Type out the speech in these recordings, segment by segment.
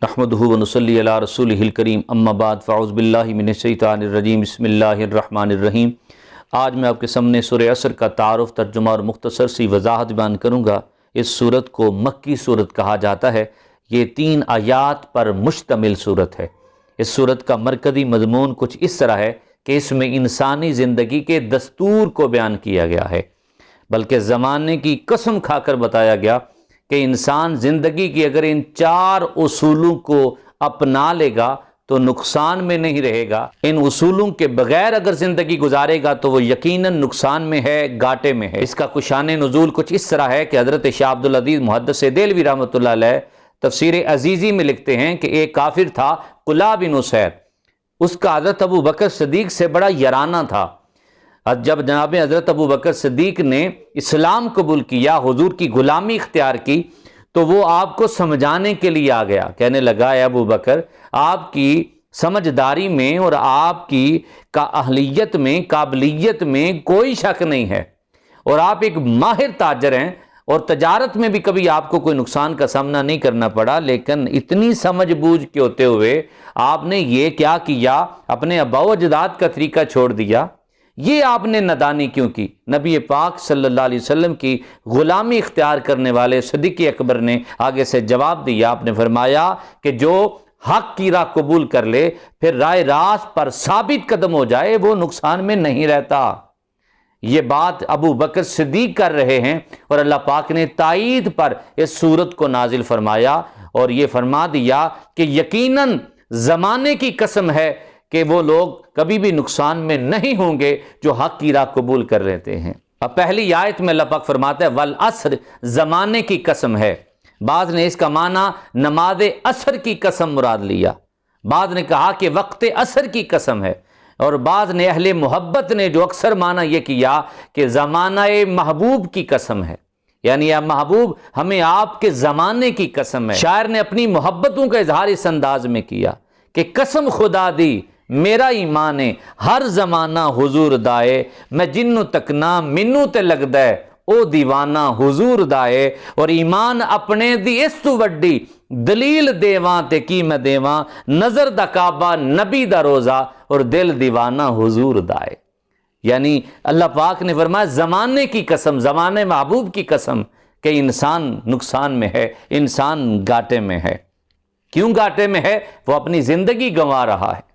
نحمدہ ونصلی علی رسولہ الکریم اما بعد فاعوذ باللہ من الشیطان الرجیم بسم اللہ الرحمن الرحیم۔ آج میں آپ کے سامنے سورہ عصر کا تعارف، ترجمہ اور مختصر سی وضاحت بیان کروں گا۔ اس سورت کو مکی سورت کہا جاتا ہے۔ یہ 3 آیات پر مشتمل سورت ہے۔ اس سورت کا مرکزی مضمون کچھ اس طرح ہے کہ اس میں انسانی زندگی کے دستور کو بیان کیا گیا ہے، بلکہ زمانے کی قسم کھا کر بتایا گیا کہ انسان زندگی کی اگر ان 4 اصولوں کو اپنا لے گا تو نقصان میں نہیں رہے گا، ان اصولوں کے بغیر اگر زندگی گزارے گا تو وہ یقیناً نقصان میں ہے، گھاٹے میں ہے۔ اس کا شان نزول کچھ اس طرح ہے کہ حضرت شاہ عبد العزیز محدث دہلوی رحمۃ اللہ علیہ تفسیر عزیزی میں لکھتے ہیں کہ ایک کافر تھا قلاب بن اسید، اس کا حضرت ابو بکر صدیق سے بڑا یارانہ تھا۔ جب جناب حضرت ابو بکر صدیق نے اسلام قبول کیا، حضور کی غلامی اختیار کی، تو وہ آپ کو سمجھانے کے لیے آ گیا، کہنے لگا اے ابو بکر، آپ کی سمجھداری میں اور آپ کی اہلیت میں، قابلیت میں کوئی شک نہیں ہے، اور آپ ایک ماہر تاجر ہیں، اور تجارت میں بھی کبھی آپ کو کوئی نقصان کا سامنا نہیں کرنا پڑا، لیکن اتنی سمجھ بوجھ کے ہوتے ہوئے آپ نے یہ کیا کیا، اپنے آباء و اجداد کا طریقہ چھوڑ دیا، یہ آپ نے نادانی کیوں کی؟ نبی پاک صلی اللہ علیہ وسلم کی غلامی اختیار کرنے والے صدیق اکبر نے آگے سے جواب دیا۔ آپ نے فرمایا کہ جو حق کی راہ قبول کر لے، پھر راہ راست پر ثابت قدم ہو جائے، وہ نقصان میں نہیں رہتا۔ یہ بات ابو بکر صدیق کر رہے ہیں، اور اللہ پاک نے تائید پر اس سورت کو نازل فرمایا اور یہ فرما دیا کہ یقیناً زمانے کی قسم ہے کہ وہ لوگ کبھی بھی نقصان میں نہیں ہوں گے جو حق کی راہ قبول کر لیتے ہیں۔ اب پہلی آیت میں اللہ پاک فرماتا ہے والعصر، زمانے کی قسم ہے۔ بعض نے اس کا معنی نماز عصر کی قسم مراد لیا، بعض نے کہا کہ وقت عصر کی قسم ہے، اور بعض نے اہل محبت نے جو اکثر معنی یہ کیا کہ زمانہ محبوب کی قسم ہے، یعنی یا محبوب ہمیں آپ کے زمانے کی قسم ہے۔ شاعر نے اپنی محبتوں کا اظہار اس انداز میں کیا کہ قسم خدا دی میرا ایمان ہے، ہر زمانہ حضور دائے، میں جنوں تک نہ مینوں تے لگدا ہے او دیوانہ حضور دائے، اور ایمان اپنے دی اس تو وڈی دلیل دیواں تے کی میں دیواں، نظر دا کعبہ نبی دا روزہ اور دل دیوانہ حضور دائے۔ یعنی اللہ پاک نے فرمایا زمانے کی قسم، زمانے محبوب کی قسم کہ انسان نقصان میں ہے، انسان گھاٹے میں ہے۔ کیوں گھاٹے میں ہے؟ وہ اپنی زندگی گنوا رہا ہے،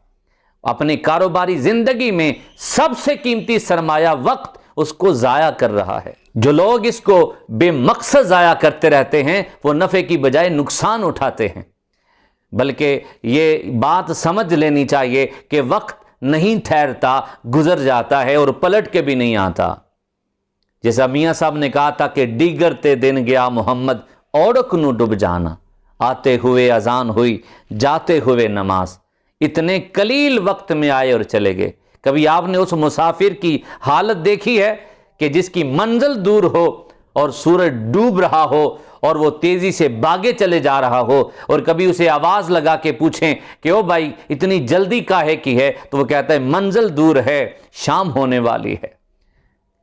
اپنی کاروباری زندگی میں سب سے قیمتی سرمایہ وقت اس کو ضائع کر رہا ہے۔ جو لوگ اس کو بے مقصد ضائع کرتے رہتے ہیں وہ نفع کی بجائے نقصان اٹھاتے ہیں، بلکہ یہ بات سمجھ لینی چاہیے کہ وقت نہیں ٹھہرتا، گزر جاتا ہے اور پلٹ کے بھی نہیں آتا۔ جیسا میاں صاحب نے کہا تھا کہ دیگر تے دن گیا محمد اوڑک نو ڈب جانا، آتے ہوئے اذان ہوئی جاتے ہوئے نماز، اتنے قلیل وقت میں آئے اور چلے گئے۔ کبھی آپ نے اس مسافر کی حالت دیکھی ہے کہ جس کی منزل دور ہو اور سورج ڈوب رہا ہو اور وہ تیزی سے بھاگے چلے جا رہا ہو، اور کبھی اسے آواز لگا کے پوچھیں کہ او بھائی اتنی جلدی کاہے کی ہے، تو وہ کہتا ہے منزل دور ہے، شام ہونے والی ہے،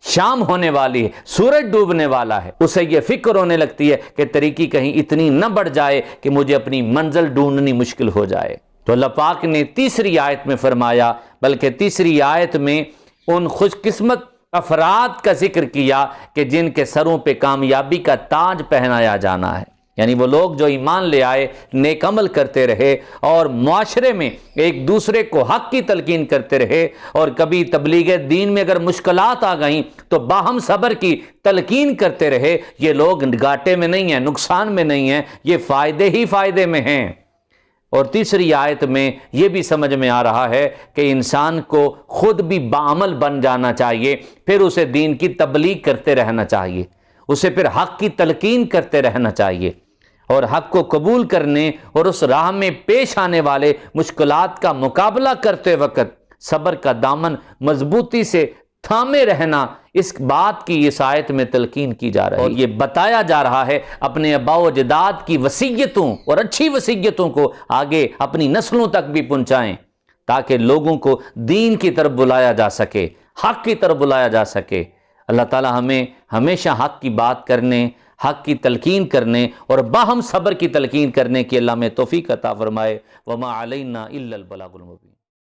شام ہونے والی ہے، سورج ڈوبنے والا ہے۔ اسے یہ فکر ہونے لگتی ہے کہ طریقی کہیں اتنی نہ بڑھ جائے کہ مجھے اپنی منزل ڈھونڈنی مشکل ہو جائے۔ تو اللہ پاک نے تیسری آیت میں فرمایا، بلکہ تیسری آیت میں ان خوش قسمت افراد کا ذکر کیا کہ جن کے سروں پہ کامیابی کا تاج پہنایا جانا ہے، یعنی وہ لوگ جو ایمان لے آئے، نیک عمل کرتے رہے اور معاشرے میں ایک دوسرے کو حق کی تلقین کرتے رہے، اور کبھی تبلیغ دین میں اگر مشکلات آ گئیں تو باہم صبر کی تلقین کرتے رہے۔ یہ لوگ گھاٹے میں نہیں ہیں، نقصان میں نہیں ہیں، یہ فائدے ہی فائدے میں ہیں۔ اور تیسری آیت میں یہ بھی سمجھ میں آ رہا ہے کہ انسان کو خود بھی باعمل بن جانا چاہیے، پھر اسے دین کی تبلیغ کرتے رہنا چاہیے، اسے پھر حق کی تلقین کرتے رہنا چاہیے، اور حق کو قبول کرنے اور اس راہ میں پیش آنے والے مشکلات کا مقابلہ کرتے وقت صبر کا دامن مضبوطی سے تھامے رہنا، اس بات کی اس آیت میں تلقین کی جا رہی ہے، اور یہ بتایا جا رہا ہے اپنے آباء و اجداد کی وصیتوں اور اچھی وصیتوں کو آگے اپنی نسلوں تک بھی پہنچائیں، تاکہ لوگوں کو دین کی طرف بلایا جا سکے، حق کی طرف بلایا جا سکے۔ اللہ تعالی ہمیں ہمیشہ حق کی بات کرنے، حق کی تلقین کرنے اور باہم صبر کی تلقین کرنے کی اللہ میں توفیق عطا فرمائے۔ وما علینا الا البلاغ المبین۔